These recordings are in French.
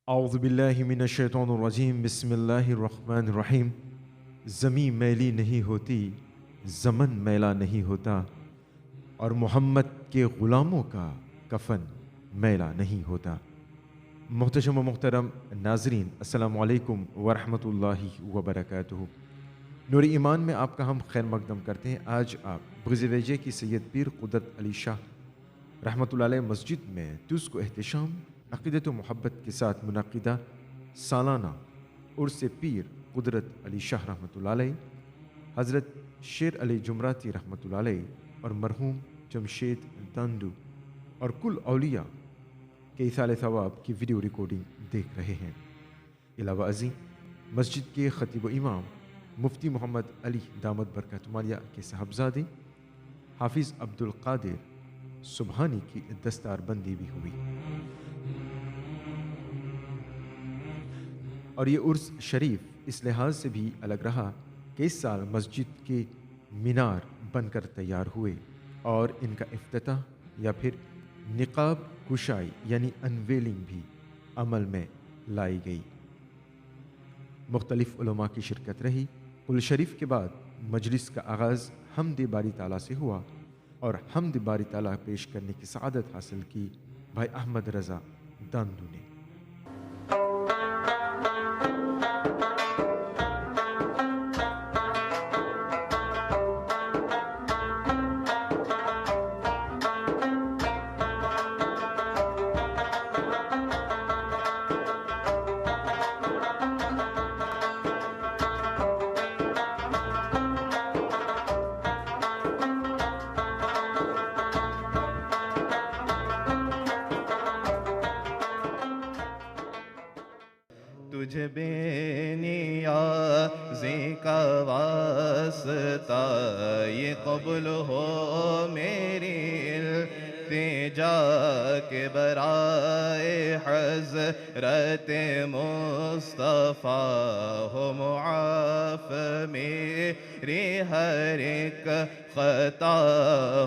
اعوذ باللہ من الشیطان الرجیم بسم اللہ الرحمن الرحیم۔ زمین میلی نہیں ہوتی، زمن میلا نہیں ہوتا، اور محمد کے غلاموں کا کفن میلا نہیں ہوتا۔ محتشم و محترم ناظرین، السلام علیکم ورحمۃ اللہ وبرکاتہ۔ نور ایمان میں آپ کا ہم خیر مقدم کرتے ہیں۔ آج آپ بغزویجے کی سید پیر قدرت علی شاہ رحمۃ اللہ علیہ مسجد میں ٹوس کو احتشام عقیدت و محبت کے ساتھ منعقدہ سالانہ عرس پیر قدرت علی شاہ رحمۃ اللہ علیہ، حضرت شیر علی جمراتی رحمۃ اللہ علیہ اور مرحوم جمشید داندو اور کل اولیاء کے ایصال ثواب کی ویڈیو ریکارڈنگ دیکھ رہے ہیں۔ علاوہ ازیں مسجد کے خطیب و امام مفتی محمد علی دامت برکاتہ عالیہ کے صاحبزادے حافظ عبدالقادر سبحانی کی دستار بندی بھی ہوئی، اور یہ عرس شریف اس لحاظ سے بھی الگ رہا کہ اس سال مسجد کے مینار بن کر تیار ہوئے اور ان کا افتتاح یا پھر نقاب کشائی یعنی انویلنگ بھی عمل میں لائی گئی۔ مختلف علماء کی شرکت رہی۔ قل شریف کے بعد مجلس کا آغاز حمد باری تعالیٰ سے ہوا، اور حمد باری تعالیٰ پیش کرنے کی سعادت حاصل کی بھائی احمد رضا داندو نے۔ تجھ بے نیازی کا واسطہ یہ قبول ہو میری التجا کے برائے حضرت مصطفیٰ ہو معاف میری ہر ایک خطا،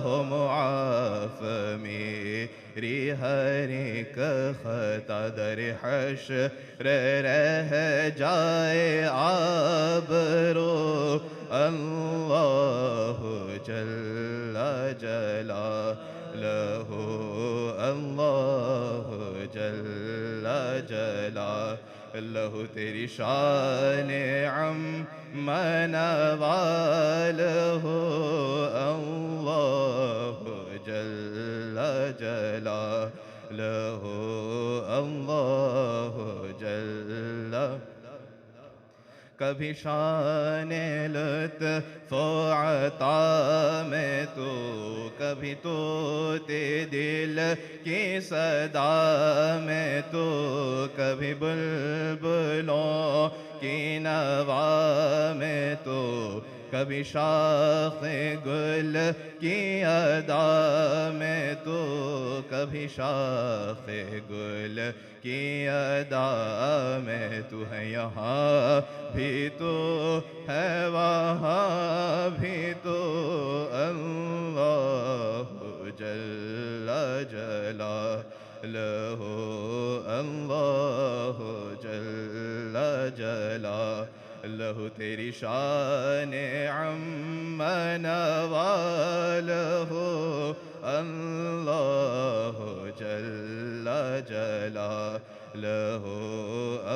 ہو معاف میری ہر ایک خطا، در حشر رہ جائے آبرو اللہ جل جلالہ، اللہ جل جلالہ، تیری شان عم نوال ہو اللہ جل جلالہ، اللہ جل۔ کبھی شان لطف و عطا میں تو، کبھی طوطے دل کی صدا میں تو، کبھی بلبلوں کی نوا میں تو، کبھی شاخ گل کی ادا میں تو، کبھی شاخ گل کی ادا میں تو ہے، یہاں بھی تو ہے وہاں بھی تو اللہ جل جلالہ اللہ جل جلالہ تیری شان عم نوالہ اللہ جل جلالہ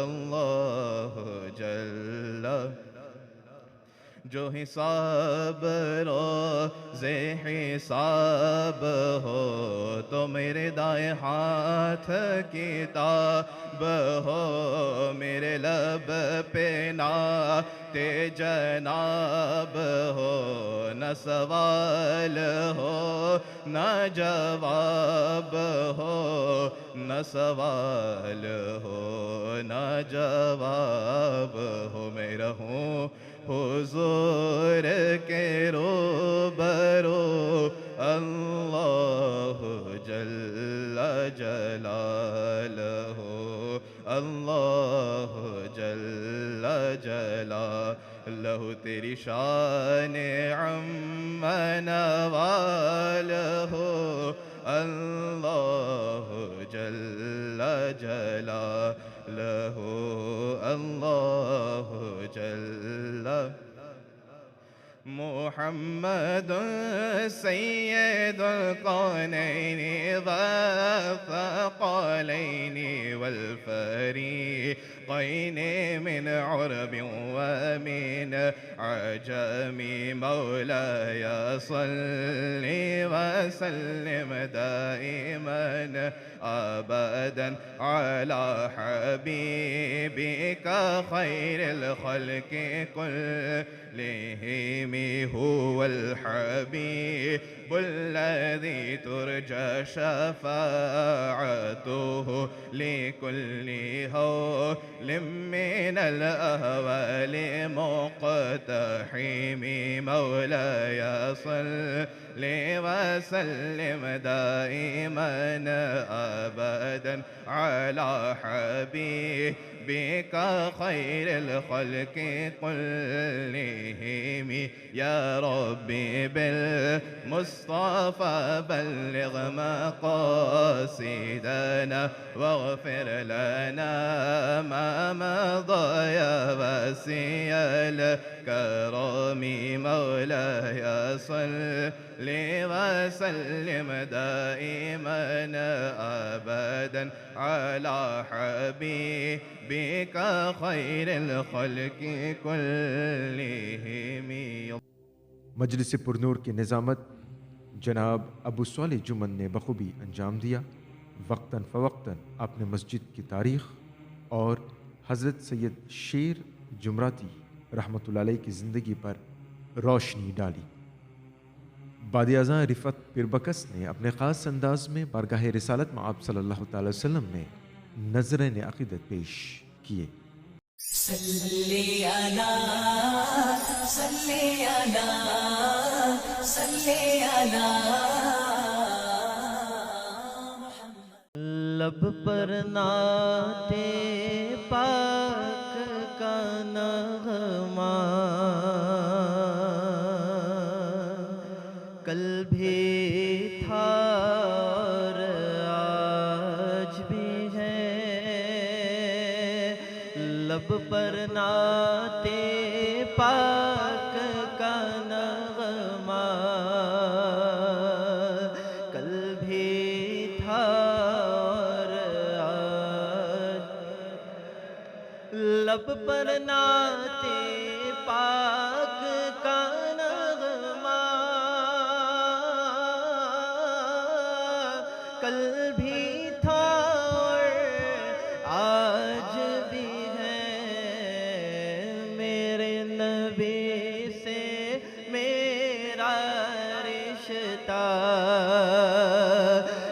اللہ جل جو حساب روز حساب ہو تو میرے دائیں ہاتھ کتاب ہو میرے لب پہ نعت جناب ہو نہ سوال ہو نہ جواب ہو نہ سوال ہو نہ جواب ہو میں رہوں حضور کے روبرو اللہ جل جلالہ اللہ جل جلالہ تیری شان عم نوالہ اللہ جل جلالہ اللہ جل محمد سید القونین والثقلین والفریقین من عرب ومن عجم مولاي صل وسلم دائما أبدا على حبيبك خير الخلق كلهم هو الحبيب الذي ترجى شفاعته لكل هول من الأهوال مقتحم مولاي صل وسلم دائما أبدا على حبيبك خير الخلق كلهم يا ربي بالمصطفى بلغ مقاصدنا واغفر لنا ما مضى يا واسع الكرم مولاي صل وسلم دائما أبدا على حبيبك خير الخلق كلهم. مجلس پرنور کی نظامت جناب ابو صالح جمن نے بخوبی انجام دیا. وقتاً فوقتاً آپ نے مسجد کی تاریخ اور حضرت سید شیر جمراتی رحمۃ اللہ علیہ کی زندگی پر روشنی ڈالی. بادی ازاں رفت پربکس نے اپنے خاص انداز میں بارگاہ رسالت میں آپ صلی اللہ تعالی وسلم میں نذرین عقیدت پیش کیے. صلی علی لب پر نعت پاک کا نغمہ کل بھی تھا اور آج بھی ہے. لب پر نعت پاک کا نغمہ کل بھی تھا اور آج. لب پر نعت پاک کا نغمہ کل بھی تھا اور آج بھی ہے. میرے نبی سے میرا رشتہ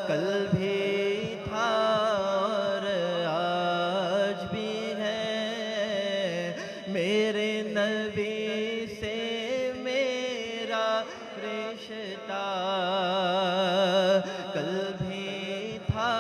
کل بھی تھا اور آج بھی ہے. میرے نبی سے میرا رشتہ کل بھی تھا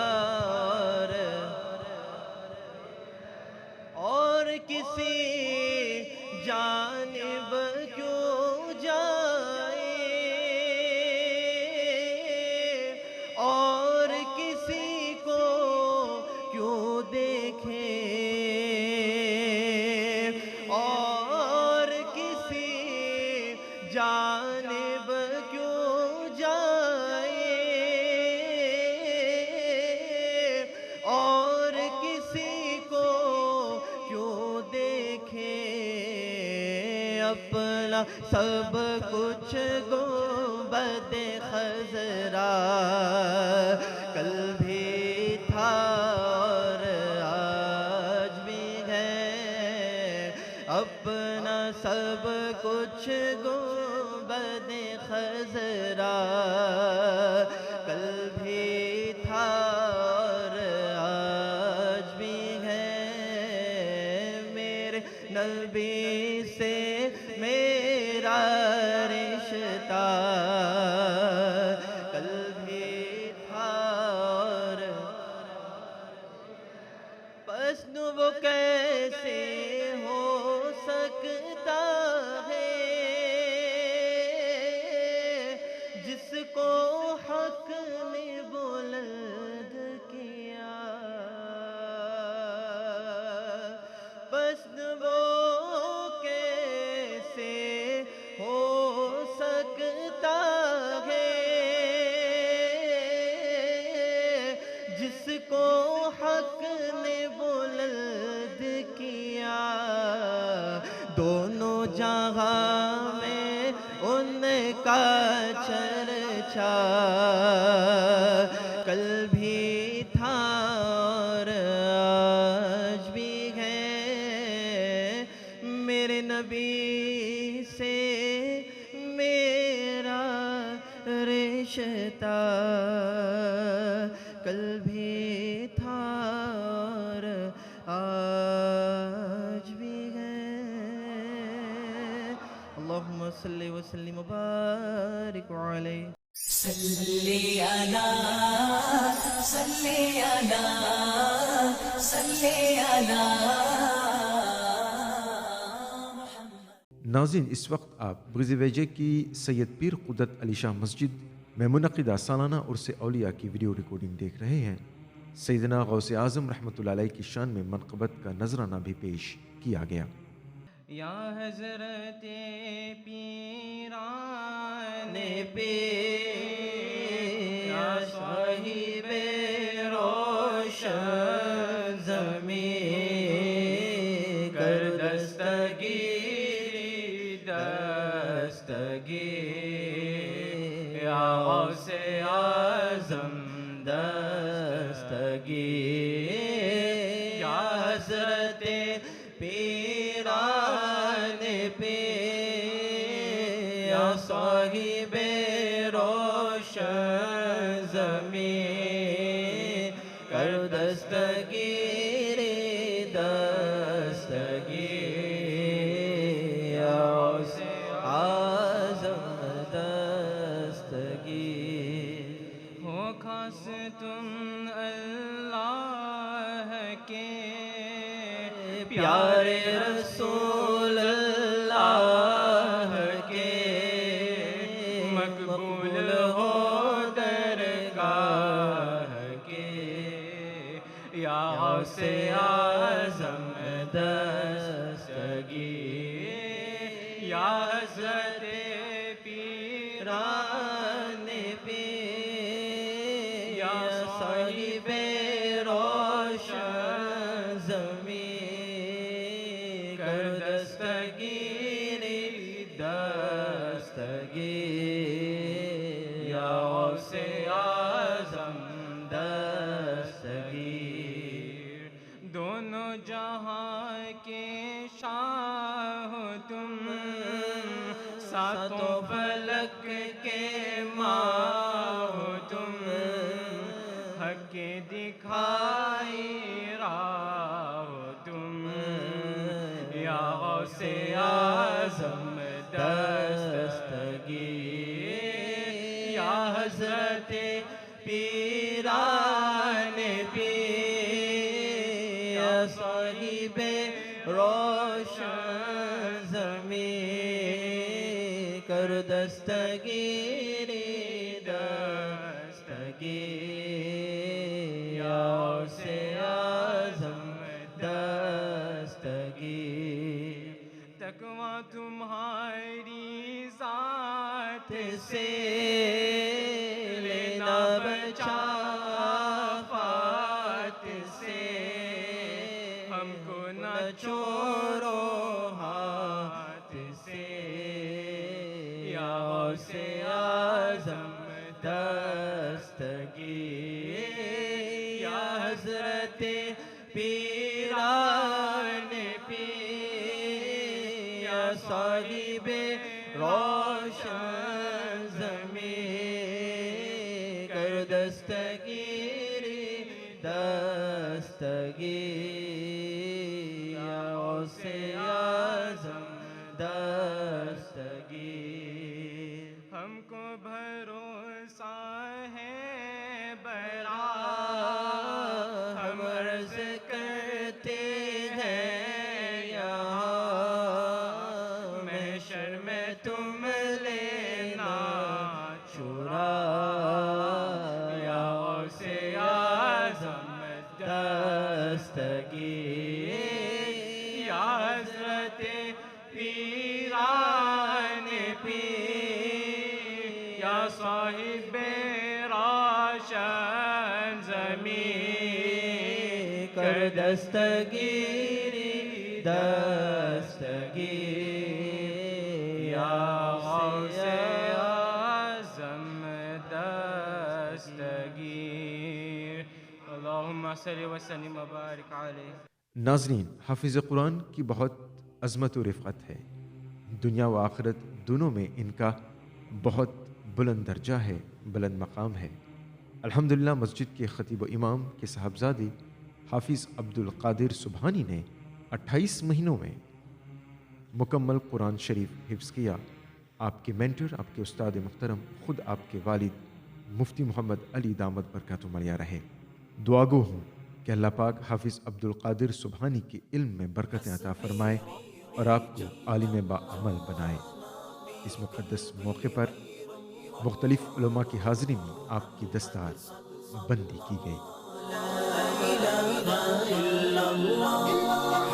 نہ سب کچھ گنبد خضرا کل بھی تھا اور آج بھی ہے، اپنا سب کچھ گنبد خضرا کل بھی تھا اور آج بھی ہے، میرے نبی سے میرا رشتہ کل بھی تھا اور بس وہ کیسے ہو سکتا ہے جس کو حق نے بلند کیا، بس وہ کیسے ہو سکتا ہے جس کو حق نے بلند کیا، دونوں جہاں میں ان کا چرچا کل بھی تھا اور آج بھی ہے، میرے نبی سے میرا رشتہ کل بھی تھا اور آج بھی ہے۔ اللہم صلی وسلم وبارک علیہ۔ صلی علی صلی علی صلی علی ناظرین، اس وقت آپ برز ویجے کی سید پیر قدرت علی شاہ مسجد میں منعقدہ سالانہ عرس اولیاء کی ویڈیو ریکارڈنگ دیکھ رہے ہیں۔ سیدنا غوث اعظم رحمۃ اللہ علیہ کی شان میں منقبت کا نذرانہ بھی پیش کیا گیا۔ یا حضرت پیران پیر، یا صاحب روشن زمین، کر دستگیری دستگیر، یا غوث اعظم دستگیر، یا حضرت پیران پیر، یا صاحب روشن زمین، کر دستگیری دستگیر، یا غوث اعظم دستگیر، ہو خاص تم اللہ کے پیارے رسول اللہ کے، مقبول ہو درگاہ کے، یا غوث اعظم دستگیر، یا حضرت پیران پیر، یا صاحب روشن زمین، کر دستگیری دستگیر، یا غوث اعظم دستگیر، دونوں جہاں کے شاہ ہو تم، ساتوں فلک کے ماں ہو تم، حق دکھائی راہ ہو تم، یا غوث اعظم دستگیر، یا حضرت پیران پیر، یا صاحب روشن زمین، کر دستگیری دستگیر، یا غوث اعظم دستگیر، تقویٰ تمہاری ذات سے لینا بچا آفات سے، ہم کو نہ چھوڑو ہاتھ سے، سے اعظم دستگیر یا حضرت پیران پیر یا صاحب روشن زمین کر دستگیری دستگیر یا غوث اعظم دستگیر ہم کو بھروسہ ہے برا ہم عرض کرتے ہیں یہاں محشر میں تم لینا چرا یا غوث اعظم دستگیر یا حضرت پیران پیر یا صاحب روشن زمین کر دستگیری دستگیر یا غوث اعظم دستگیر اللہم صلی وسلم وبارک علیہ۔ ناظرین، حافظ قرآن کی بہت عظمت و رفعت ہے، دنیا و آخرت دونوں میں ان کا بہت بلند درجہ ہے، بلند مقام ہے۔ الحمدللہ مسجد کے خطیب و امام کے صاحبزادے حافظ عبدالقادر سبحانی نے 28 مہینوں میں مکمل قرآن شریف حفظ کیا۔ آپ کے مینٹر، آپ کے استاد محترم، خود آپ کے والد مفتی محمد علی دامت برکاتہ علیہ رہے۔ دعا گو ہوں کہ اللہ پاک حافظ عبدالقادر سبحانی کے علم میں برکت عطا فرمائے اور آپ کو عالم باعمل بنائے۔ اس مقدس موقع پر مختلف علماء کی حاضری میں آپ کی دستار بندی کی گئی۔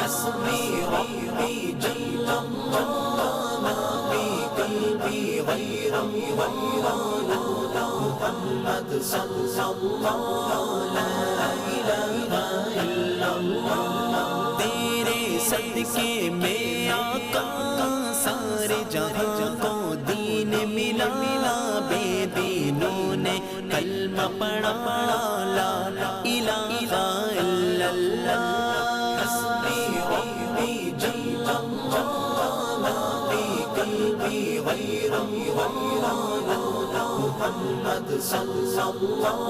حسبي ربي جل الله ما في قلبي غير محمد صلى الله لا إله إلا الله تیرے صدقے میں آقا سارے جہاں کو دین ملا بے دینوں نے کلمہ پڑھا لا الہ الا اللہ حسبی ربی جل اللہ ما فی قلبی غیر محمد صلی اللہ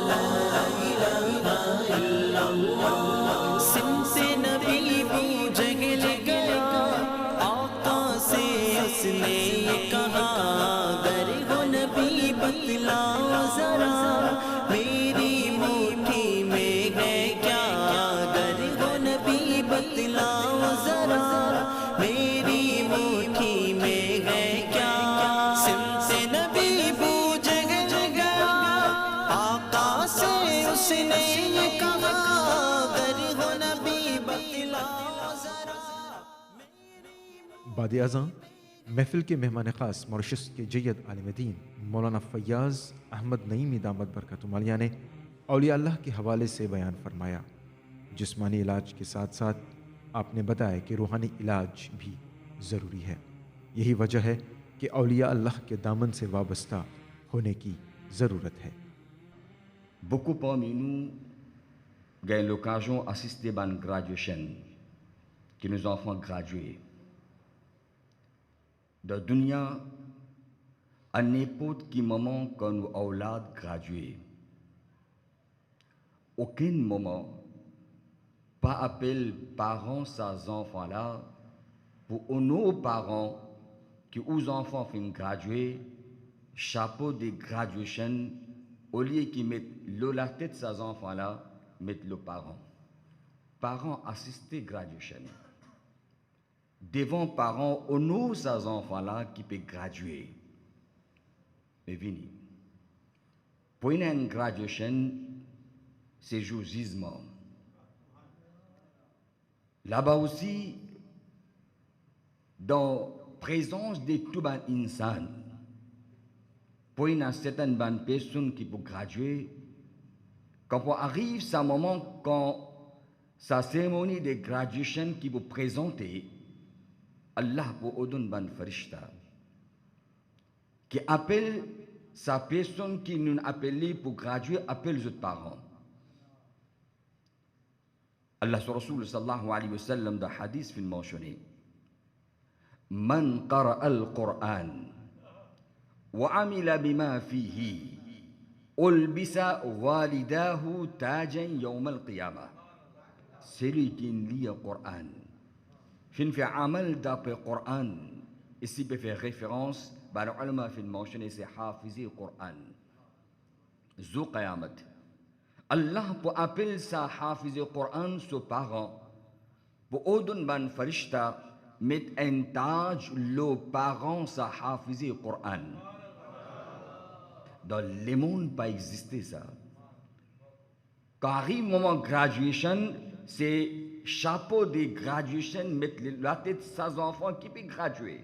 لا الہ الا اللہ سمت نبی بوجھ گیا آقا سے اس نے یہ کہا گر ہو نبی بتلاؤ ذرا میری مٹھی میں ہے کیا گر ہو نبی بتلاؤ ذرا میری مٹھی میں ہے کیا سمت نبی بوجھ گیا آقا سے اس نے یہ کہا گر ہو نبی بتلاؤ ذرا بعد ازاں محفل کے مہمان خاص ماریشس کے جید عالم دین مولانا فیاض احمد نعیمی دامت برکاتہ عالیہ نے اولیاء اللہ کے حوالے سے بیان فرمایا۔ جسمانی علاج کے ساتھ ساتھ آپ نے بتایا کہ روحانی علاج بھی ضروری ہے۔ یہی وجہ ہے کہ اولیاء اللہ کے دامن سے وابستہ ہونے کی ضرورت ہے۔ Beaucoup parmi nous gagnent l'occasion d'assister à une graduation que nos enfants gradués. Dans la dunya, à n'importe quel moment quand nos aulad gradués, aucun moment, pas appel parents ces enfants-là pour nos parents qui aux enfants fin gradués, chapeau de graduation, au lieu qu'ils mettent la tête de ces enfants-là, mettent le parent. Parents assistés graduation. Devant parents, on nous ces enfants-là qui peuvent graduer. Mais venez. Pour une graduation, c'est jugement. Là-bas aussi, dans la présence de tout un insan, pour une certaine bonne personne qui peut graduer, quand arrive ce moment, quand sa cérémonie de graduation qui vous présenter, Allah pour donner une farishta qui appelle sa personne qui nous appelle pour graduer, appelle les autres parents. Allah Rasul sallallahu alayhi wa sallam dans hadith fin mentionné Man qara al-Qur'an wa amila bima fihi ulbisa walidahu tajan yawm al-qiyamah. Celui qui lit le Coran, fin fait amal d'après le Coran, ici peut faire référence, bah les ulama fin mentionné c'est hafizi le Coran. Zou qiyamat. Allah pour appeler ça hafizi le Coran ses parents, pour odun ban farishta met un taj le parent ça hafizi le Coran. Dans le monde pas existé ça. Quand arrive le moment de graduation, c'est chapeau de graduation, mettre la tête de ses enfants qui peuvent graduer.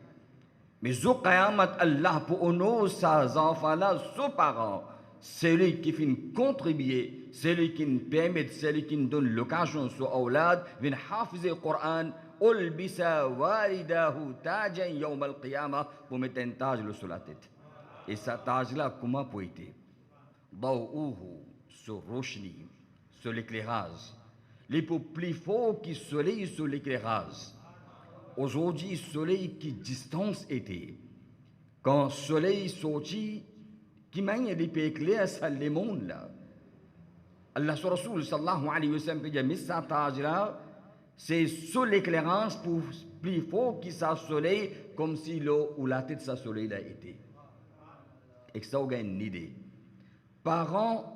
Mais au Qayamat, Allah pour honorer ses enfants-là, ses parents, celui qui fait contribuer, celui qui nous permet, celui qui nous donne l'occasion, son aulad, vient hafizer le Coran, ulbisa walidahu tajan yawm al-qiyamah, pour mettre un taj sur la tête. Et ce taj-là, comment peut être? Dawuhu, sur roshni, sur l'éclairage. Les plus forts qui soleil sur l'éclairage. Aujourd'hui, le soleil qui distance était. Quand le soleil sortit, qui mène des pays éclairs, ça le monde là. Allah Rasul sallallahu alayhi wa sallam dit, mais ce tage-là, c'est sur l'éclairage pour plus fort qui ça soleil, comme si l'eau ou la tête de ce soleil là était. Et ça, on a une idée. Parents,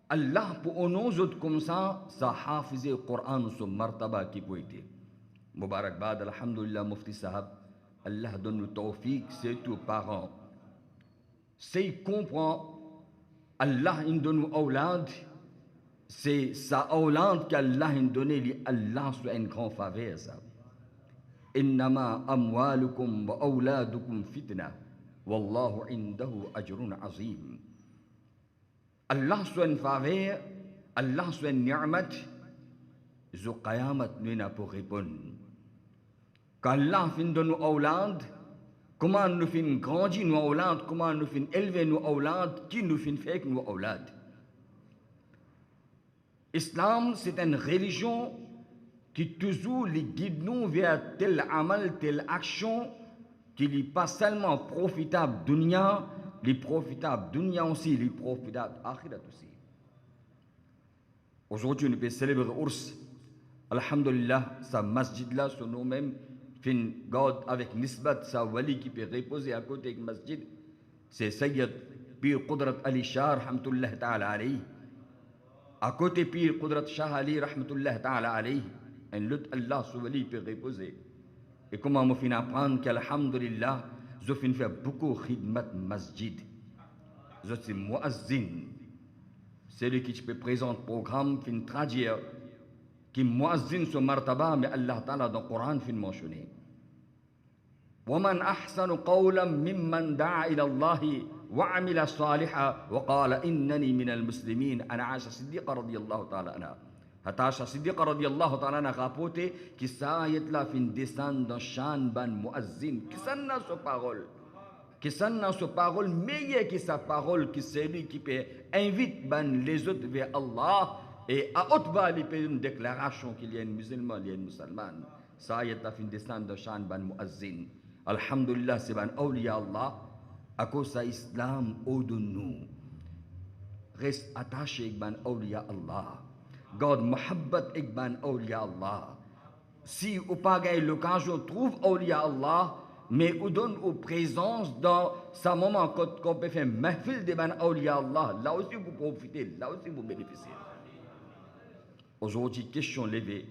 Allah pour nous autres comme ça hafizer le Coran sur martaba qui peut être. Mubarak bad, alhamdulillah, mufti sahab, Allah donne le tawfiq, c'est tous parents. C'est comprend, Allah il donne nous aulad, c'est sa aulad qu'Allah il donne, Allah soit une grande faveur ça. Innama amwalukum wa auladukum fitna, wallahu indahu ajrun azim. Allah soit une faveur, Allah soit une ni'mat, zo qayamat nous n'a pour répondre. Quand Allah fin de nous aulad, comment nous fin grandir nous aulad, comment nous fin élever nous aulad, qui nous fin faire nous aulad. Islam c'est une religion qui toujours les guide nous vers tel amal, telle action, qui n'est pas seulement profitable dunya, les profitables dunya aussi, les profitables akhirat aussi. Aujourd'hui, nous pouvons célébrer Ours. Alhamdulillah, sa masjid là, sur nous-mêmes, fin God avec nisbat, sa wali qui peut reposer à côté de masjid, c'est Sayyid Pir Qudrat Ali Shah, rahmatullah ta'ala alayhi. À côté Pir Qudrat Shah Ali, rahmatullah ta'ala alayhi, un lot Allah, ce wali peut reposer. Et comment on finit apprendre qu'alhamdulillah, je finis faire beaucoup de khidmat masjid. Je suis muazzin. Celui qui peut présenter le programme, fin traduire, qui muazzin sur martaba, mais Allah Ta'ala dans le Coran fin mentionné. وَمَنْ أَحْسَنُ قَوْلًا مِمَّنْ دَعَا إِلَى اللَّهِ وَعَمِلَ صَالِحًا وَقَالَ إِنَّنِي مِنَ الْمُسْلِمِينَ أَنَا عَائشة الصديقة رضي الله تعالى عنها. Aisha الصديقة رضي الله تعالى عنها rapporté que ça ayat là fin descend dans shan ban muazzin. Qui s'en a sa parole? Qui s'en a sa parole meilleure que sa parole, que celui qui peut invite ban les autres vers Allah et à haute voix il fait une déclaration qu'il y a un musulman, il y a une musulmane. Ça ayat là fin descend dans shan ban muazzin. Alhamdulillah c'est ban awliya Allah. À cause de l'islam au de nous. Reste attaché avec ban awliya Allah. God muhabbat ikban awliya Allah. Si vous pas gagné l'occasion, trouve awliya Allah, mais vous donne aux présence dans ce moment quand on peut faire mahfil de ban awliya Allah, là aussi vous profitez, là aussi vous bénéficiez. Aujourd'hui, question levée,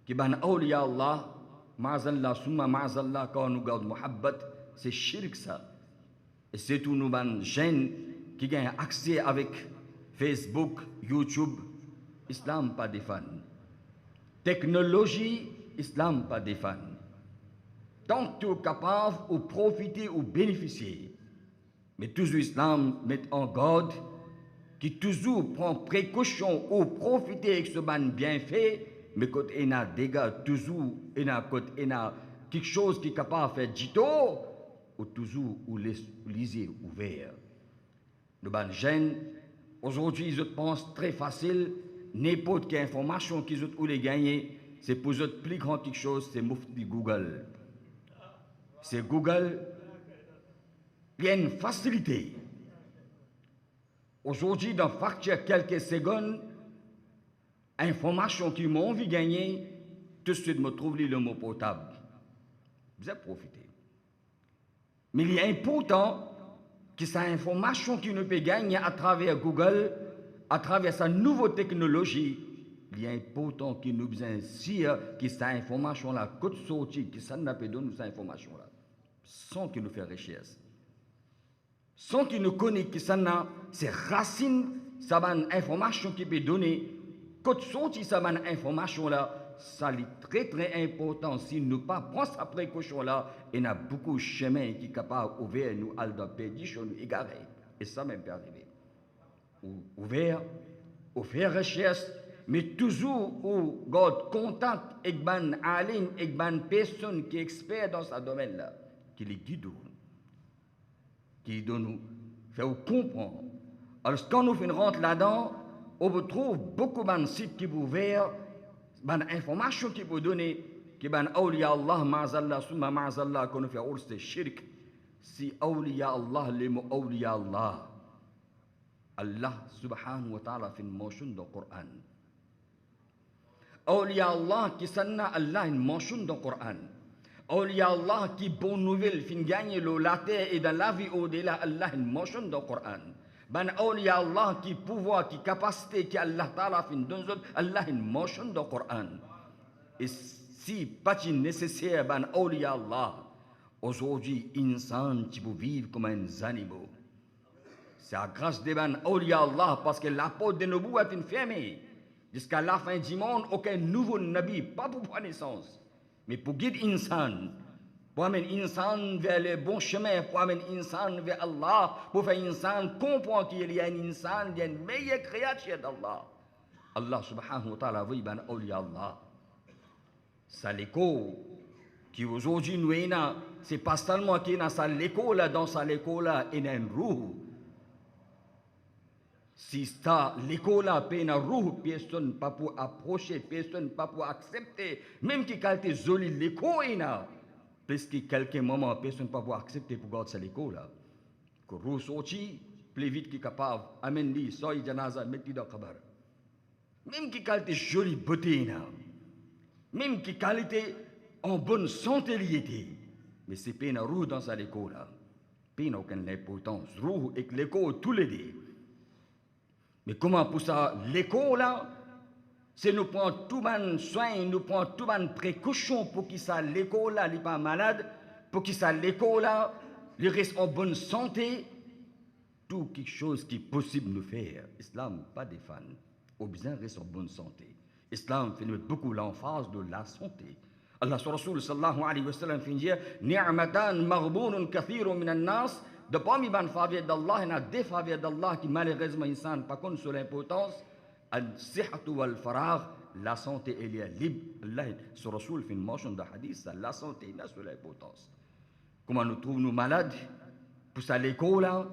qui ban awliya Allah, ma'azallah, summa ma'azallah, quand nous gardons muhabbat, c'est shirk ça. Et c'est tout nous ban jeunes qui gagnent accès avec Facebook, YouTube, Islam pas défend. Technologie, Islam pas défend. Tant que tu es capable de profiter ou bénéficier. Mais toujours Islam met en garde qui toujours prend précaution ou profiter avec ce ban bienfait, mais quand il y a des dégâts, toujours il y a quelque chose qui est capable de faire jito, ou toujours ou lisez ouvert. Nous ban jeunes, aujourd'hui, ils pensent très facile, n'importe quelle information qu'ils ont les gagner, c'est pour eux plus grand quelque chose, c'est Mufti Google. C'est Google, il y a une facilité. Aujourd'hui, dans quelques secondes, information qui m'ont envie de gagner, tout de suite me trouve le mot portable. Vous avez profité. Mais il est important que cette information qui nous peut gagner à travers Google, à travers sa nouvelle technologie, il est important que nous besoin dire que cette information-là, côte sortie, que ça n'a pas donné cette information-là, sans que nous fassions recherche, sans que nous connaissions que ça n'a, c'est racine, ça va une information qui peut donner, côte sortie, ça va une information-là, ça est très très important si nous ne pas prendre cette précaution-là, il y a beaucoup de chemins qui sont capables d'ouvrir nous à la perdition, nous égarer. Et ça même peut arriver. Ouvert, faire recherche, mais toujours où God contact avec ban alim, avec ban personne qui est expert dans ce domaine-là, qui les guide, qui nous fait comprendre. Alors quand nous rentrons là-dedans, on retrouve beaucoup de sites qui vous ouvrent, ban information qui vous donnent, qui ban awliya Allah ma'azallah summa ma'azallah qu'on fait c'est shirk. Si awliya Allah les mots awliya Allah, Allah subhanahu wa ta'ala fait une mention dans le Coran. Awliya Allah qui sanna Allah une mention dans le Coran. Awliya Allah qui bonne nouvelle fin gagner la terre et dans la vie au-delà Allah une mention dans le Coran. Ban awliya Allah qui pouvoir, qui capacité qui Allah ta'ala fin dans Allah une mention dans le Coran. Et si pas nécessaire ban awliya Allah, aujourd'hui insan qui peut vivre comme un animal. C'est à grâce de ban awliya Allah parce que la porte de Nobou est fermée. Jusqu'à la fin du monde, aucun nouveau nabi, pas pour prendre naissance, mais pour guider insan, pour amener insan vers le bon chemin, pour amener insan vers Allah, pour faire insan comprendre qu'il y a un insan, il y a une meilleure créature d'Allah. Allah subhanahu wa ta'ala veut ban awliya Allah. Ça l'écho qui aujourd'hui nous est là, c'est pas seulement qu'il y a ça l'écho là, dans ça l'écho là, il y a une roue. Si ça l'écho là, il y a une roue, personne pas pour approcher, personne pas pour accepter, même qui qualité joli l'écho est là, parce que quelques moments, personne pas pour accepter pour garder ça l'écho là. Que roue sorti, plus vite qu'il est capable, amène lui, sort janaza, mettez dans le kabar. Même qui qualité jolie beauté là. Même qui qualité en bonne santé liété, mais c'est pas une roue dans sa l'écho là, pas aucune importance. Roue et l'écho tous les deux. Mais comment pour ça l'écho là, c'est nous prendre tout ban soin, nous prendre tout ban précaution pour qu'il ça l'écho là, il pas malade, pour qu'il ça l'écho là, il reste en bonne santé, tout quelque chose qui est possible de faire. Islam pas des fans, au besoin reste en bonne santé. Islam fait beaucoup l'emphase de la santé. Allah sur Rasul sallallahu alayhi wa sallam fait dire ni'matan maghbunun kathirun min an-nas, de parmi ban faveur d'Allah, il y a des faveurs d'Allah qui malheureusement insan pas compte sur l'importance, al-sihhatu wal faragh, la santé elle est libre. Allah sur Rasul fait une mention de hadith, la santé n'a sur l'importance. Comment nous trouvons nous malades pour ça l'école là?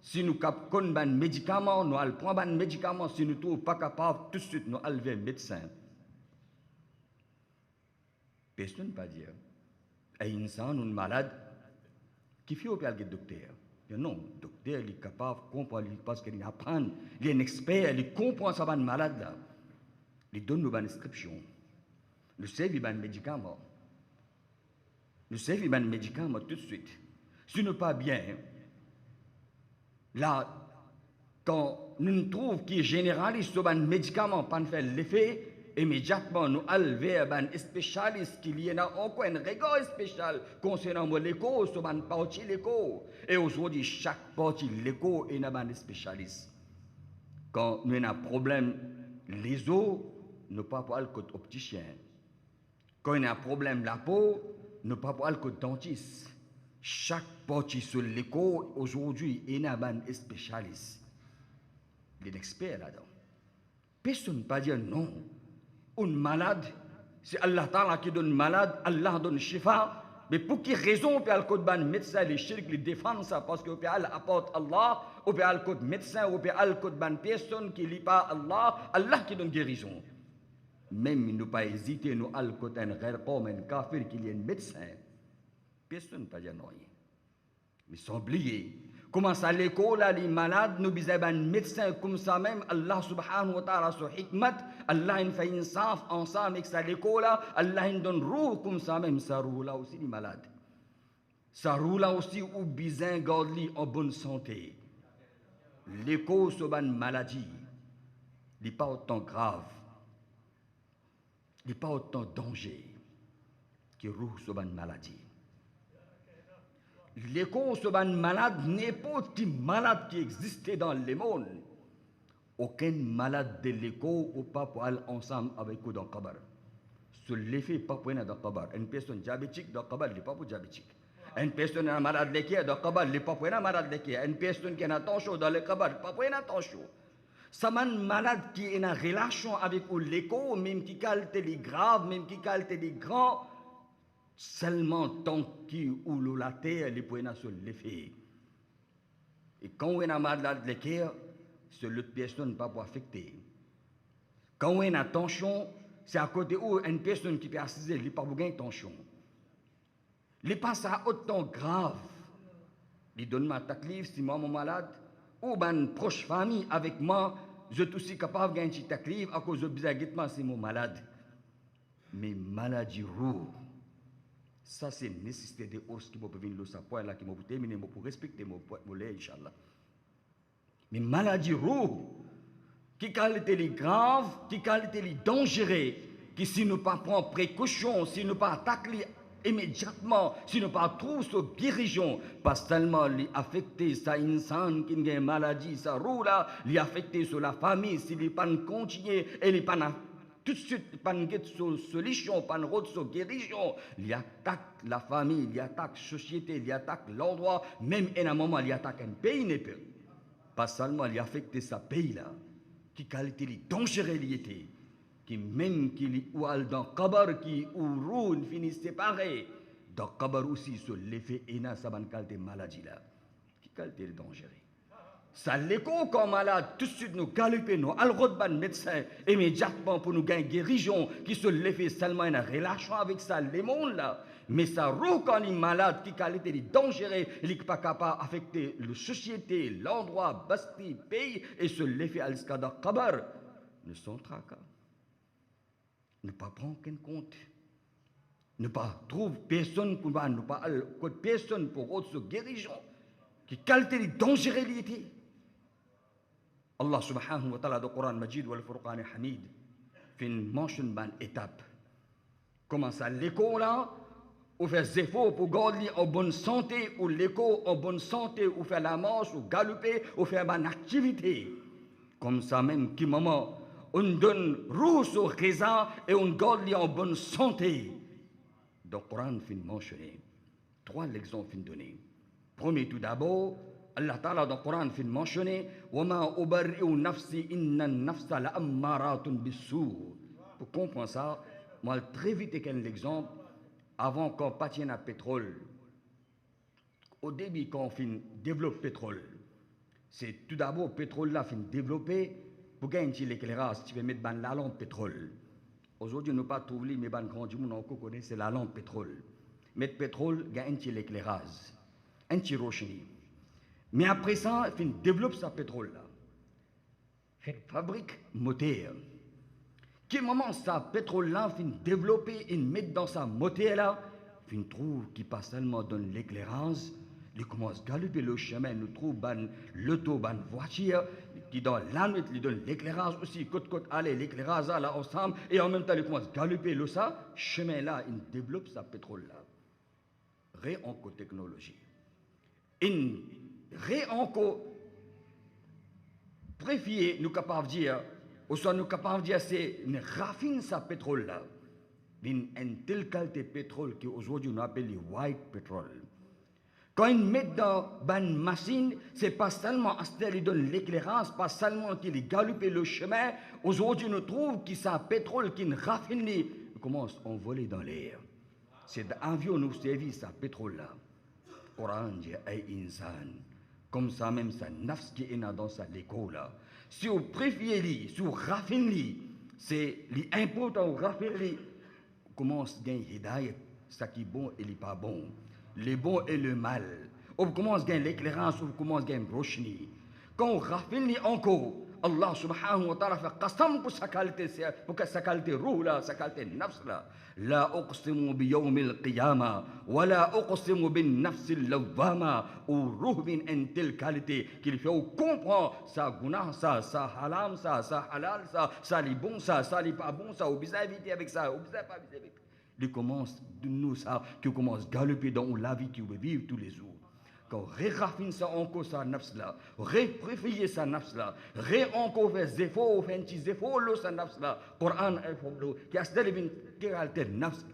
Si nous avons un médicament, nous allons un médicament. Si nous ne trouvons pas capable, tout de suite, nous allons vers un médecin. Personne ne peut dire. Et un insan, un malade, qui fait au le docteur. Non, le docteur il est capable de comprendre parce qu'il apprend. Il est un expert, il comprend ça, un malade là. Il donne nous une inscription. Nous servons un médicament. Nous servons un médicament tout de suite. Si nous pas bien, là, quand nous trouvons qu'il est généraliste sur un médicament pour faire l'effet, immédiatement nous allons vers un spécialiste qui y a encore un regard spécial concernant l'écho, sur une partie de l'écho. Et aujourd'hui, chaque partie de l'écho est un spécialiste. Quand nous avons un problème, les os, nous ne pouvons pas aller au opticien. Quand il y a un problème la peau, nous ne pouvons pas aller au dentiste. Chaque partie sur l'écho, aujourd'hui, il y a un spécialiste. Il est expert là-dedans. Personne ne peut dire non. Un malade, c'est Allah Ta'ala qui donne malade, Allah donne shifa. Mais pour quelle raison on peut aller côté médecin, les shirk, les défendre ça? Parce qu'on peut aller apporter Allah, on peut aller côté médecin, on peut aller côté personne qui lit pas Allah, Allah qui donne guérison. Même nous pas hésiter, nous aller côté un rare un kafir qui est un médecin. Personne ne peut dire non. Mais sans oublier, comment ça l'école, les malades, nous besoin un médecin comme ça même, Allah subhanahu wa ta'ala sur hikmat, Allah il fait une saf ensemble avec ça l'école, Allah il donne roue comme ça même, ça roue là aussi les malades. Ça roue là aussi ou besoin garder en bonne santé. L'école sur une maladie, n'est pas autant grave, n'est pas autant danger que roue sur une maladie. L'écho sur un malade, n'importe quel malade qui existait dans le monde. Aucun malade de l'écho ou pas pour aller ensemble avec vous dans le kabar. Sur l'effet, pas pour aller dans le kabar. Une personne diabétique dans le kabar, il n'est pas pour diabétique. Une personne malade de l'équerre dans le kabar, il n'est pas pour aller malade de l'équerre. Une personne qui a tension dans le kabar, il n'est pas pour aller tension. C'est un malade qui est en relation avec l'écho, même qui qualité les graves, même qui qualité les grands. Seulement tant qu'il ou la terre, les points sur l'effet. Et quand on a malade de l'équerre, c'est l'autre personne ne peut pas affecter. Quand on a tension, c'est à côté où une personne qui peut assister, il n'est pas pour gagner tension. Les pas ça autant grave. Il donne ma taklif si moi mon malade, ou une proche famille avec moi, je suis aussi capable de gagner un taklif à cause de bizarrement c'est mon malade. Mais maladie rouge. Ça, c'est une nécessité de hausse qui peut venir là, point là qui m'a terminé pour respecter mon lait, Inch'Allah. Mais maladie rouge, qui qualité les grave, qui qualité les dangereux, qui si nous pas prendre précaution, si nous pas attaquer immédiatement, si nous pas trouver ce guérison, pas seulement les affecter ça insan qui a une maladie, ça roule là, les affecter sur la famille, si les pas continuer et les pas tout de suite, pas une solution, pas une route sur guérison. Il attaque la famille, il attaque la société, il attaque l'endroit, même à un moment, il attaque un pays. Pas seulement, il affecte ce pays-là, qui qualité les dangereux était, qui même qui ou dans le kabar, qui ou roune finissent séparés, dans le kabar aussi, sur l'effet éna, ça va qualité maladie-là, qui qualité les dangereux. Ça l'écho comme malade, tout de suite nous galoper, nous allons ban médecin immédiatement pour nous gagner guérison, qui se l'effet seulement une relation avec ça, les mondes là. Mais ça roule quand il est malade, qui qualité est dangereux, il n'est pas capable d'affecter la société, l'endroit, basti, pays, et se l'effet à l'escadre kabar, ne sont tracas. Ne pas prendre aucun compte. Ne pas trouver personne pour ne pas personne pour autre guérison, qui qualité est dangereux, il était. Allah subhanahu wa ta'ala dans le Coran Majid ou le Furqan Hamid fait une mention d'une étape. Comment ça, l'écho là, ou faire des efforts pour garder en bonne santé, ou l'écho en bonne santé, ou faire la marche, ou galoper, ou faire une activité. Comme ça même, qui moment, on donne rouge au raison et on garde en bonne santé. Dans le Coran, il fait mentionner 3 exemples fin donner. Premier, tout d'abord, Allah Ta'ala dans le Coran fait mentionner وَمَا أُبَرِّئُ نَفْسِي إِنَّ النَّفْسَ لَأَمَّارَةٌ بِالسُّوءِ. Pour comprendre ça, moi très vite qu'un exemple, avant qu'on partienne à pétrole, au début quand on fin développe pétrole, c'est tout d'abord pétrole là fin développer pour gagner l'éclairage, tu veux mettre la lampe pétrole. Aujourd'hui nous pas trouver mais ban grand du monde encore connaît c'est la lampe pétrole. Mettre pétrole gagner l'éclairage, un petit rochini. Mais après ça, il développe sa pétrole là. Il fabrique moteur. Quel moment ça pétrole là fin développer et mettre dans sa moteur là, fin trouve qui pas seulement donne l'éclairage, il commence à galoper le chemin, nous trouve l'auto, ban voiture qui dans la nuit lui donne l'éclairage aussi côte aller l'éclairage là ensemble et en même temps il commence à galoper le ça chemin là, il développe sa pétrole là. Réenco technologie. Encore préfier, nous capables de dire, ou soit nous capables de dire, c'est une raffine sa pétrole là, une telle qualité de pétrole qu'aujourd'hui on appelle le white petrol. Quand ils mettent dans une machine, c'est pas seulement qu'ils donne l'éclairage, pas seulement qu'ils galopent le chemin. Aujourd'hui, nous trouvons que c'est un pétrole qui est raffiné, commence à envoler dans l'air. C'est d'avion nous service ça, pétrole là. Coran dit, ay insan. Comme ça même, ça nafs qui est dans sa l'école là. Si vous préférez, si vous raffinez, c'est l'important, vous raffinez, commence à gagner hidayat, ça qui est bon et le pas bon. Le bon et le mal. On commence à gagner l'éclairance, on commence à gagner rochni. Quand on raffine encore, Allah subhanahu wa ta'ala fait qasam pour sa qualité roux là, sa qualité nafs là. La uqsimu bi yawm al-qiyamah, wa la uqsimu bin nafs al-lawwama, ou roux bin une telle qualité qu'il fait comprendre sa guna, sa haram, sa halal, ça li bon, ça li pas bon, ça, ou bisa éviter avec ça, ou bisa pas éviter avec. Il commence de nous ça, qui commence à galoper dans la vie qui veut vivre tous les jours. Quand raffine ça encore sa nafs là, préférer sa nafs là, encore faire des efforts, faire un petit effort sa nafs là, Coran qui a stélé une qualité nafs,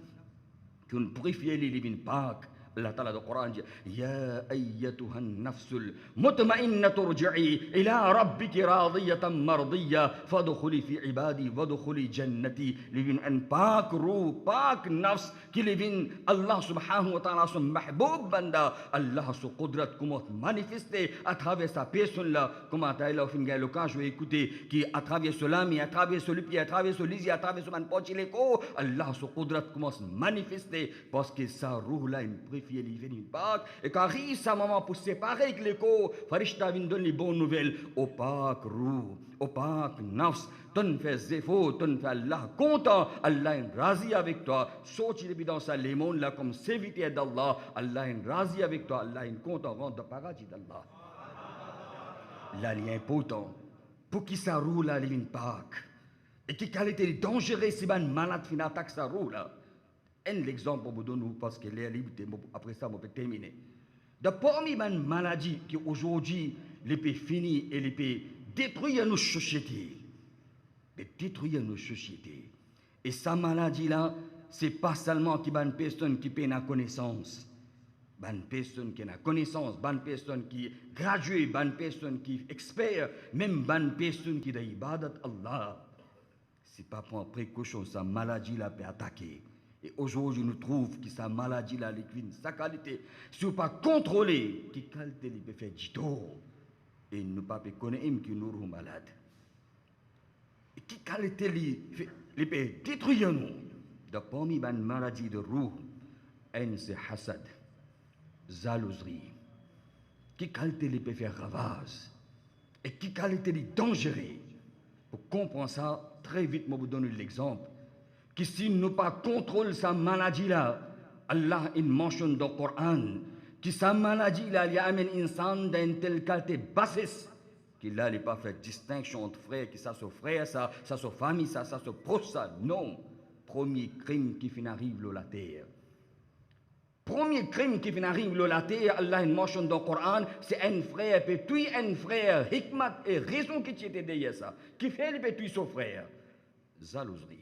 qu'on préfère les livres Pâques. Allah Ta'ala dans le Coran dit Ya ayyatuhan nafsul mutma'innatu rji'i ila rabbiki radiyatan mardiyya fadkhuli fi ibadi wadkhuli jannati. Livin an pak ruh pak nafs qui livin Allah subhanahu wa ta'ala son mahboub banda. Allah son qudrat comment manifester à travers sa personne là, comment Ta'ala fin gay l'occasion je vais écouter qui à travers cela mais à travers celui pied à travers ce lisi à travers ce man pochileko Allah son qudrat comment manifester parce que sa ruh là une préférée livrer Pâques et quand arrive sa maman pour séparer avec l'écho, Farishta vient donner les bonnes nouvelles au Pâques roux, au Pâques nafs, ton fais efforts, ton fais Allah content, Allah est razi avec toi, sorti depuis dans sa lémon là comme serviteur d'Allah, Allah est razi avec toi, Allah est content, rentre dans le paradis d'Allah. Là, il est important pour qui ça roule là, les Pâques et qui qualité dangereux si ben malade fin attaque ça roule là. Un exemple pour vous donner parce que les libres après ça on peut terminer. De parmi les maladies qui aujourd'hui les peut finir et les peut détruire nos sociétés, Et sa maladie là, c'est pas seulement qui une personne qui peut la connaissance, une personne qui a connaissance, une personne qui graduée, une personne qui expert, même une personne qui a ibadat Allah. C'est pas pour précaution sa maladie là peut attaquer. Et aujourd'hui, nous trouvons que sa maladie, là, sa qualité, si on ne pas contrôler, qui qualité il peut faire du tort. Et nous ne pas connaître qui nous rend malade. Et qui qualité il peut détruire nous. De parmi les maladies de roue, c'est hasad, jalousie. Qui qualité il peut faire ravage. Et qui qualité il est dangereux. Pour comprendre ça, très vite, je vais vous donner l'exemple. Que si nous pas contrôle sa maladie là, Allah il mentionne dans le Coran que sa maladie là, il y a un insan d'une telle qualité bassesse qu'il n'a pas fait distinction entre frères, que ça soit frère, ça soit famille, ça soit proche, ça. Non. Premier crime qui finit arrive sur la terre. Premier crime qui finit arrive sur la terre, Allah il mentionne dans le Coran, c'est un frère, peut tuer un frère, hikmat et raison qui était derrière ça. Qui fait il peut tuer son frère. Jalousie.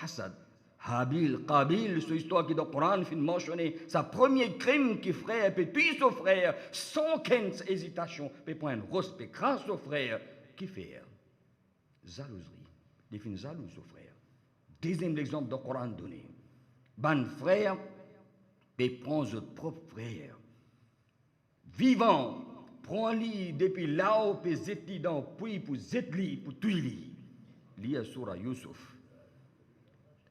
Hasad, Habil, Qabil, cette histoire qui dans le Coran fait mentionner sa premier crime qui frère peut tuer son frère sans qu'une hésitation, peut prendre un respect grâce au frère qui fait jalousie, il fait jaloux son frère. Deuxième exemple dans le Coran donné, ban frère peut prendre son propre frère vivant, prend-lui depuis là-haut peut zéter dans puis pour zéter pour tuer lui. Lié sur Yusuf.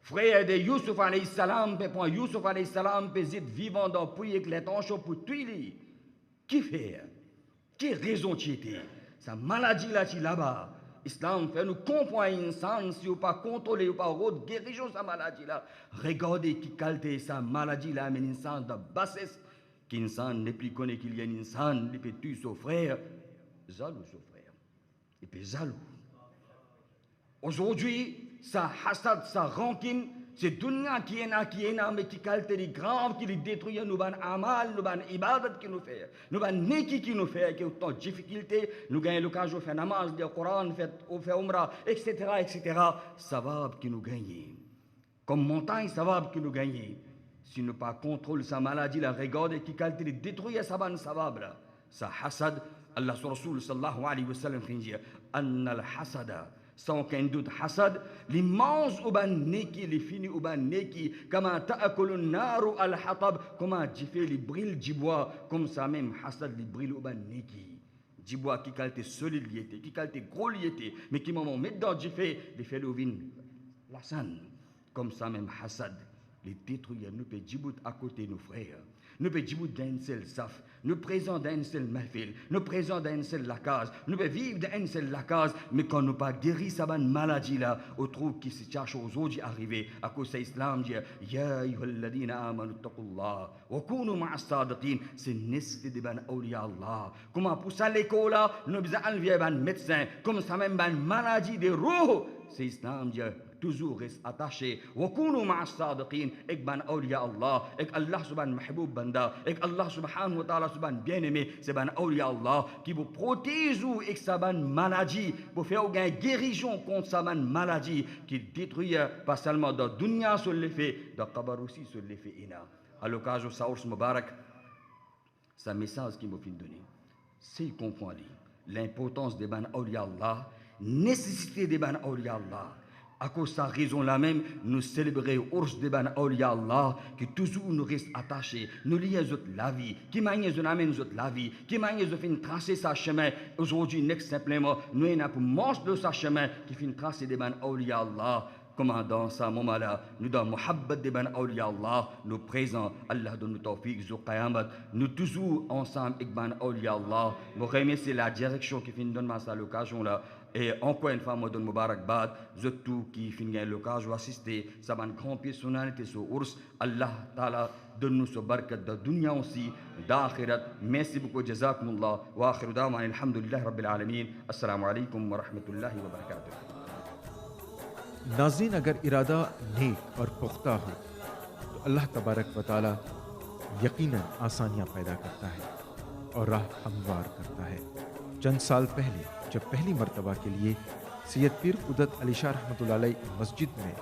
Frère de Yusuf alayhi salam, pour Yusuf alayhi salam, peut être vivant dans le puits avec les tanchons pour tuer. Qui fait? Qui raison tu étais? Sa maladie là, tu là-bas. Islam fait nous comprendre l'insan, si vous pas contrôler, ou pas guérir sa maladie là. Regardez qui qualité sa maladie là, mais l'insan de bassesse, qu'insan n'est plus connu qu'il y a un insan, il peut tuer son frère. Jaloux son frère. Il peut jaloux. Aujourd'hui, sa hasad, sa rancune, c'est dunya qui est là, mais qui qualité grave, qui détruit nous ban amal, nous ban ibadat qui nous fait, nous ban neki qui nous fait, qui autant de difficultés, nous gagnons l'occasion de faire namaz, de Coran, de faire umrah, etc., etc. Savab qui nous gagne. Comme montagne, savab qui nous gagne. Si nous pas contrôle sa maladie, la regarde qui qualité détruit sa ban savab là. Sa hasad, Allah sur Rasul sallallahu alayhi wa sallam dit, anna al hasada sans qu'un doute hasad, l'immense uban neki, les fini uban neki, comment ta'akulun naru al-hatab, comment jifé les brils du bois, comme ça même hasad les brils uban neki. Du bois qui qualité solide liété, qui qualité gros liété, mais qui moment met dans jifé, les fait l'ovin, la san, comme ça même hasad, les détruire, nous peut djibout à côté nos frères. Nous pouvons vivre d'un seul saf, nous présents d'un seul mahfil, nous présents d'un seul la case, nous pouvons vivre d'un seul la case, mais quand nous pas guéri sa maladie là, on trouve qui se cherche aux autres arriver à cause de l'islam dit ya ayyuhalladhina amanu taqullah wa kunu ma'as sadiqin, c'est nesté de ban awliya Allah. Comment pour ça l'école là, nous besoin enlever ban médecin, comme ça même ban maladie de roh, c'est l'islam dit toujours reste attaché. وكونوا مع الصادقين. Ek ban awliya Allah. Ek Allah subhanahu mahboub banda. Ek Allah subhanahu wa ta'ala subhanahu bien aimé. C'est ban awliya Allah qui vous protège ou ek sa ban maladie. Pour faire une guérison contre sa ban maladie qui détruit pas seulement dans dunya sur l'effet, dans qabar aussi sur l'effet ina. À l'occasion de Saours Mubarak, c'est un message qui m'a fait donner. C'est comprendre l'importance des ban awliya Allah, nécessité des ban awliya Allah. À cause de sa raison là même, nous célébrons l'ours de ban awliya Allah, qui toujours nous reste attachés, nous lions la vie, qui maniait nous amène la vie, qui maniait nous fait tracer sa chemin. Aujourd'hui, next simplement, nous avons pour marcher de sa chemin, qui fait tracer des ban awliya Allah. Comment dans ce moment-là, nous dans muhabbat de ban awliya Allah, nous présents, Allah donne nous tawfiq, zo qayamat, nous toujours ensemble avec ban awliya Allah. Moi, c'est la direction qui fait donne à l'occasion là. Et encore une fois, je donne Mubarakbad, je tout qui finit l'occasion d'assister, ça va grand pied sonalité sur Ours. Allah Ta'ala donne-nous ce barkat de dunya aussi, d'akhirat. Merci beaucoup, jazakumullah. Wa akhiru da'wan, alhamdulillah rabbil alamin. Assalamu alaikum wa rahmatullahi wa barakatuh. नाज़रीन, अगर इरादा नेक और पुख्ता हो तो अल्लाह तबारक व तआला यकीनन आसानियाँ पैदा करता है और राह हमवार करता है। चंद साल पहले जब पहली मर्तबा के लिए सैयद पीर कुदरत अली शाह रहमतुल्लाह अलैह मस्जिद में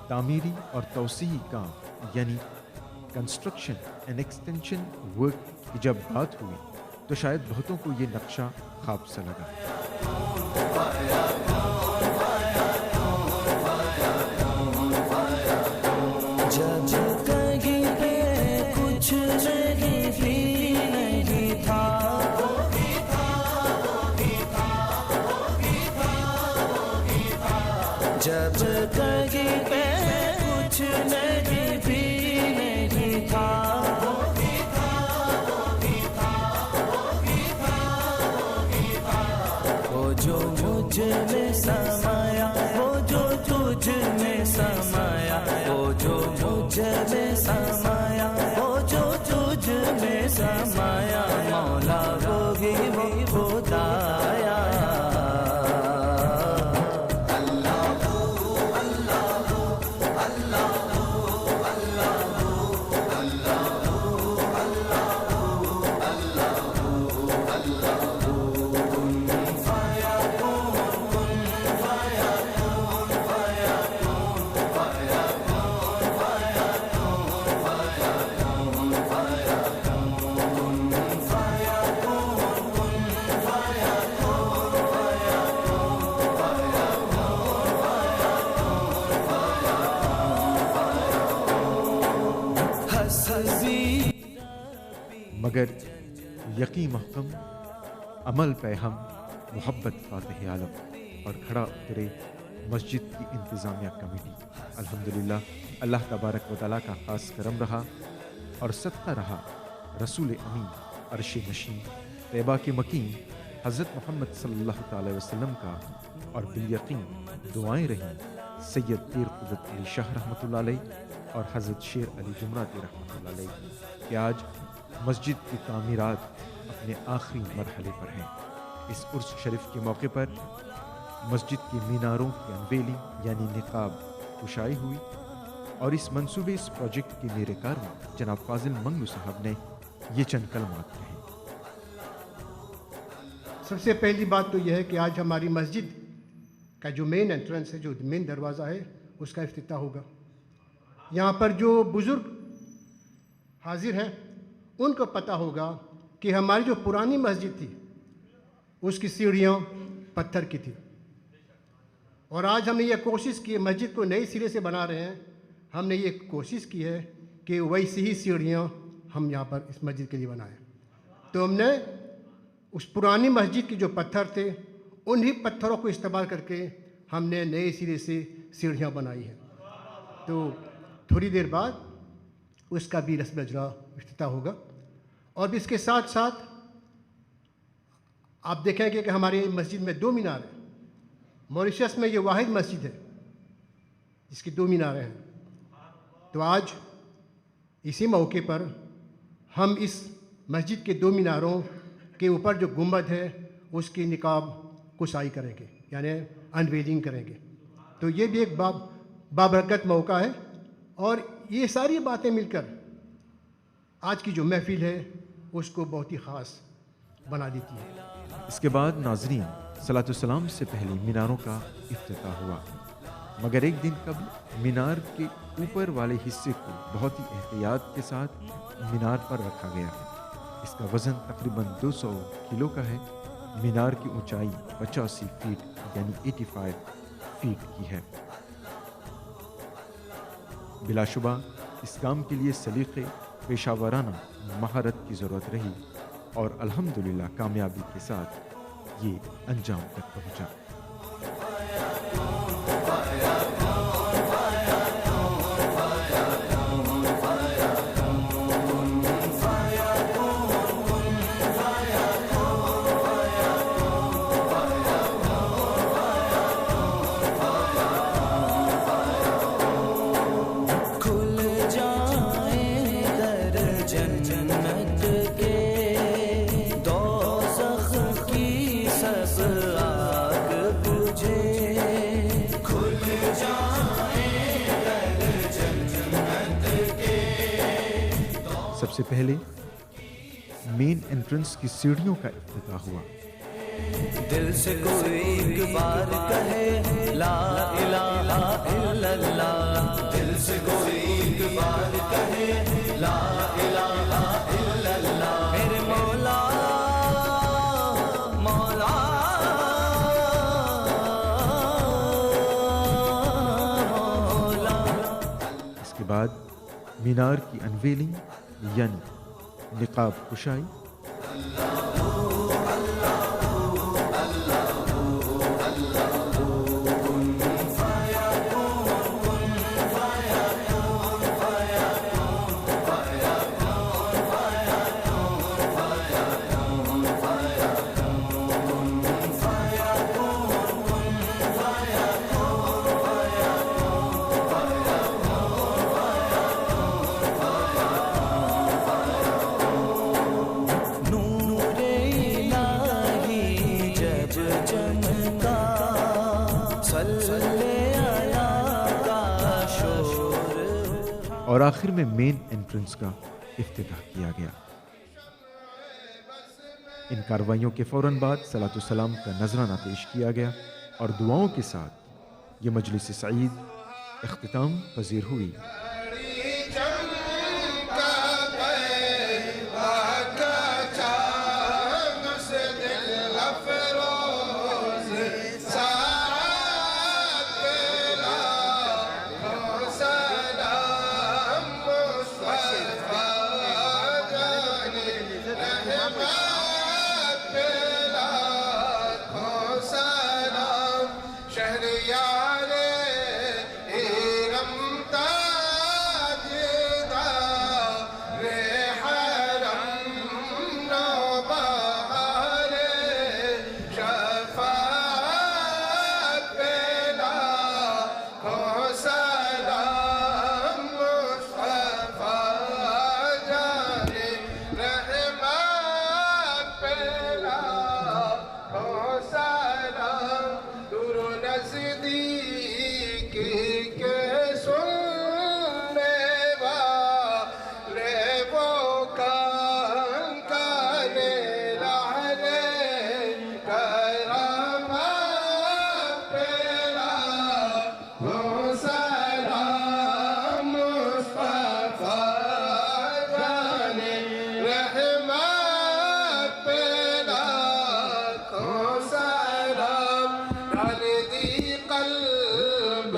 तामीरी और तौसीही काम यानी कंस्ट्रक्शन एंड एक्सटेंशन वर्क की जब बात हुई तो शायद बहुतों को ये नक्शा ख्वाब सा लगा। जब कहीं पे कुछ नहीं भी नहीं था, वो जो मुझ में समाया, वो जो तुझ में समाया, वो जो मुझ में समाया, वो जो तुझ में समाया, मौला वो ही वो खुदाया। मगर यकीन महकम अमल पे हम मोहब्बत फातिह आलम और खड़ा उतरे मस्जिद की इंतज़ामिया कमेटी। अल्हम्दुलिल्लाह अल्लाह तबारक व तआला का ख़ास करम रहा और सत्ता रहा रसूल अमीन अर्श नशीन तैबा के मकीन हज़रत मोहम्मद सल्लल्लाहु अलैहि वसल्लम का और बिलयकीन दुआएं रहीं सैयद पीर कुदरत अली शाह रहमतुल्लाह अलैह और हज़रत शेर अली जुमराती रहमतुल्लाह अलैह कि आज मस्जिद की तामीरात अपने आखिरी मरहले पर हैं। इस उर्स शरीफ के मौके पर मस्जिद की मीनारों की अनवेली यानी निकाब कुशाई हुई और इस मंसूबे इस प्रोजेक्ट के मीरेकार में जनाब फाजिल मंगलू साहब ने ये चंद कलमात कहे। सबसे पहली बात तो यह है कि आज हमारी मस्जिद का जो मेन एंट्रेंस है, जो मेन दरवाज़ा है, उसका इफ्तिताह होगा। यहाँ पर जो बुज़ुर्ग हाजिर हैं उनको पता होगा कि हमारी जो पुरानी मस्जिद थी उसकी सीढ़ियाँ पत्थर की थी اور آج ہم نے یہ کوشش کی ہے، مسجد کو نئے سرے سے بنا رہے ہیں، ہم نے یہ کوشش کی ہے کہ ویسی ہی سیڑھیاں ہم یہاں پر اس مسجد کے لیے بنائیں. تو ہم نے اس پرانی مسجد کے جو پتھر تھے انہی پتھروں کو استعمال کر کے ہم نے نئے سرے سے سیڑھیاں بنائی ہیں. تو تھوڑی دیر بعد اس کا بھی رسم اجرا افتتاح ہوگا. اور اس کے ساتھ ساتھ آپ دیکھیں گے کہ ہماری مسجد میں 2 مینار ہیں. موریشس میں یہ واحد مسجد ہے جس کی 2 میناریں ہیں. تو آج اسی موقع پر ہم اس مسجد کے 2 میناروں کے اوپر جو گنبد ہے اس کی نقاب کشائی کریں گے، یعنی انویلنگ کریں گے. تو یہ بھی ایک بابرکت موقع ہے، اور یہ ساری باتیں مل کر آج کی جو محفل ہے اس کو بہت ہی خاص بنا دیتی ہے. اس کے بعد ناظرین صلاۃ السلام سے پہلے میناروں کا افتتاح ہوا، مگر ایک دن قبل مینار کے اوپر والے حصے کو بہت ہی احتیاط کے ساتھ مینار پر رکھا گیا. اس کا وزن تقریباً 200 کلو کا ہے. مینار کی اونچائی 85 فیٹ یعنی 85 فیٹ کی ہے. بلا شبہ اس کام کے لیے سلیقے، پیشہ ورانہ مہارت کی ضرورت رہی، اور الحمدللہ کامیابی کے ساتھ یہ انجام تک پہنچا. سب سے پہلے مین انٹرنس کی سیڑھیوں کا افتتاح ہوا. دل سے کوئی ایک بار کہے لا الہ الا اللہ، دل سے کوئی ایک بار کہے لا الہ الا اللہ. میرے مولا مولا مولا. اس کے بعد مینار کی انویلنگ یعنی نقاب کشائی. اور آخر میں مین انٹرنس کا افتتاح کیا گیا. ان کارروائیوں کے فوراً بعد صلاۃ السلام کا نذرانہ پیش کیا گیا، اور دعاؤں کے ساتھ یہ مجلس سعید اختتام پذیر ہوئی. نزدیک قلب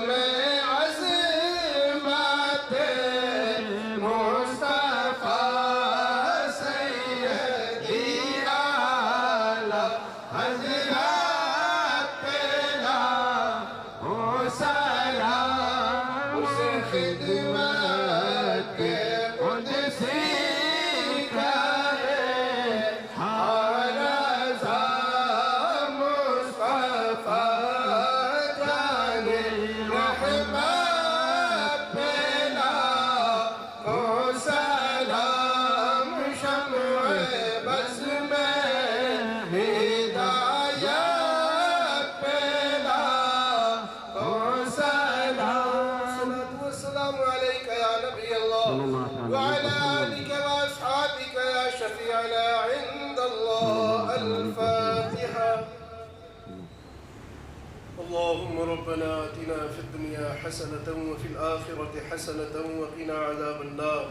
میں عظمت مصطفیٰ سیدی اعلیٰ حضرت پہ لاکھوں سلام اس خدمت کے قدسی کرے ہر رضا مصطفیٰ جان رحمت پہ لاکھوں سلام شمع بز میں ہدایت پہ لاکھوں سلام والسلام علیک یا نبی اللہ وعلى آلك وأصحابك يا شفيعنا عند الله الفاتحة اللهم ربنا آتنا في الدنيا حسنة وفي الآخرة حسنة وقنا عذاب النار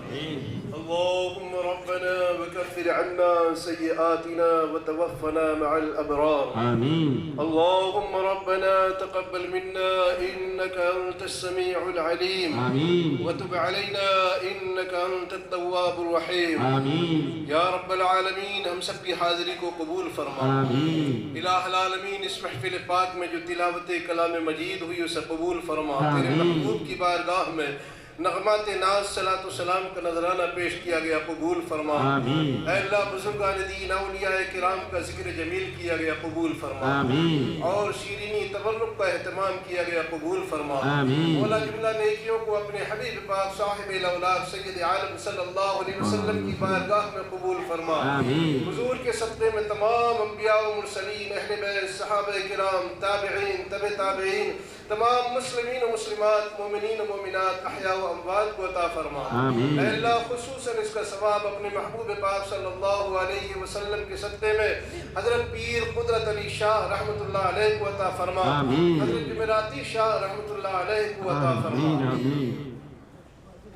اللهم ربنا وكفر عنا سيئاتنا وتوفنا مع الأبرار آمين. اللهم ربنا تقبل منا إنك أنت السميع العليم آمين. وتب علينا إنك أنت التواب الرحيم آمين. یا رب العالمین ہم سب کی حاضری کو قبول فرما آمين. الہ العالمین اس محفل پاک میں جو تلاوت کلام مجید ہوئی اسے قبول فرما آمین. تیرے محبوب کی بارگاہ میں نغمات ناز صلاۃ و سلام کا نذرانہ پیش کیا گیا قبول فرما آمین. اے اللہ بزرگان دین اولیاء کرام کا ذکر جمیل کیا گیا قبول فرما آمین. اور شیرینی تبرک کا اہتمام کیا گیا قبول فرما آمین. مولا جملہ نیکیوں کو اپنے حبیب پاک صاحب الاولاد سید عالم صلی اللہ علیہ وسلم کی بارگاہ میں قبول فرما آمین. حضور کے صدقے میں تمام انبیاء و مرسلین اہل بیت صحابہ کرام تابعین تبع تابعین تمام مسلمین و مسلمات مومنین و مومنات احیاء و اموات کو عطا فرما آمین. اے اللہ خصوصاً اس کا ثواب اپنے محبوب پاک صلی اللہ علیہ وسلم کے صدقے میں حضرت پیر قدرت علی شاہ رحمۃ اللہ علیہ کو عطا فرما آمین. حضرت جمعراتی شاہ رحمۃ اللہ علیہ کو عطا فرما آمین. آمین.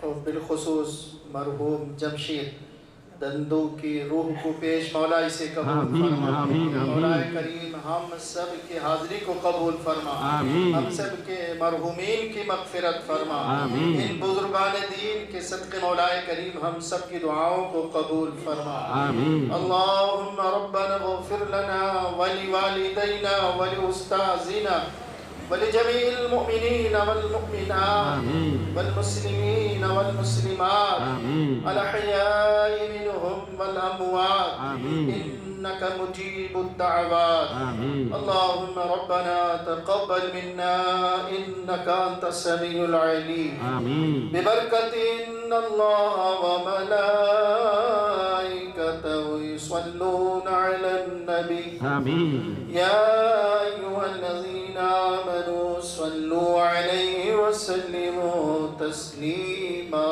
اور بالخصوص مرحوم جمشید دندو کی روح کو پیش مولا اسے قبول آمین. فرما آمین. آمین. مولا کریم ہم سب کی حاضری کو قبول فرما آمین. ہم سب کے مرحومین کی مغفرت فرما آمین. ان بزرگان دین کے صدقے مولا کریم ہم سب کی دعاؤں کو قبول فرما آمین. اللهم ربنا اغفر لنا ولوالدينا ولأستاذنا ولجميع المؤمنين والمؤمنات آمين. والمسلمين والمسلمات آمين. الأحياء منهم والأموات آمين. إنك مجيب الدعوات آمين. اللهم ربنا تقبل منا إنك أنت السميع العليم آمين. ببركة إن الله وملائكته يصلون على النبي آمين. يا أيها الذين آمنوا صلوا عليه وسلموا تسليما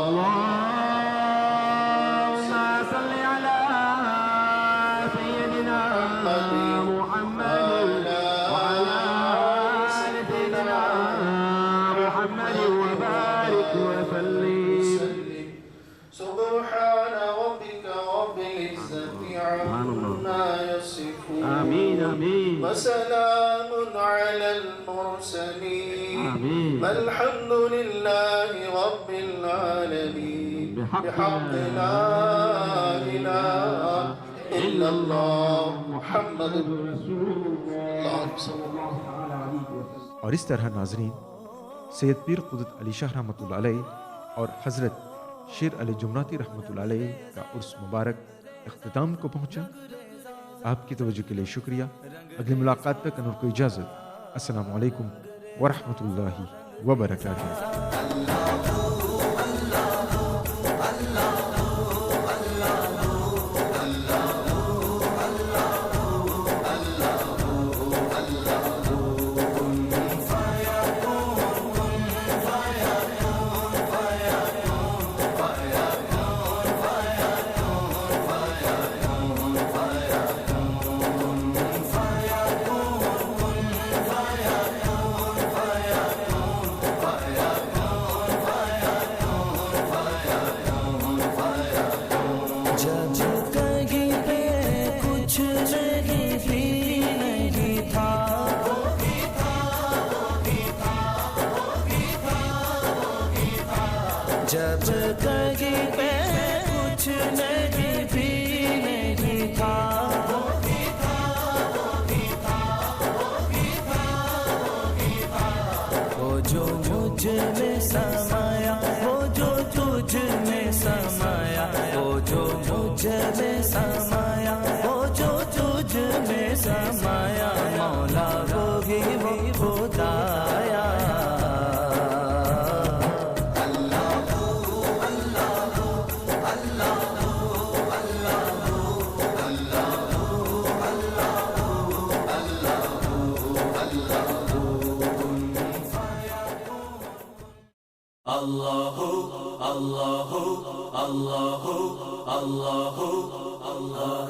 اللهم صل على سيدنا محمد وعلى آل سيدنا محمد وبارك وسلم. سبحان ربك رب العزة عما يصفون آمين. آمين. وسلام على المرسلين آمين. والحمد لله رب العالمين بحق لا إله إلا الله محمد رسول الله صلى الله عليه وسلم. اور اس طرح ناظرین سید پیر قدرت علی شاہ رحمۃ اللہ علیہ اور حضرت شیر علی جمراتی رحمۃ اللہ علیہ کا عرس مبارک اختتام کو پہنچا. آپ کی توجہ کے لیے شکریہ. اگلی ملاقات تک انور کو اجازت. السلام علیکم ورحمۃ اللہ وبرکاتہ. جب کہیں پہ کچھ نہیں بھی نہیں تھا وہ جو مجھ میں سمایا وہ جو تجھ میں سمایا وہ جو مجھ میں سمایا وہ جو تجھ میں سمایا مولا وہی وہ خدایا اللہ اللہ اللہ اللہ اللہ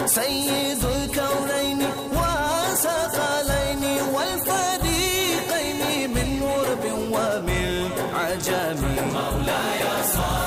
سيد الكونين وثقلين والفريقين من غرب ومن عجم مولاي صل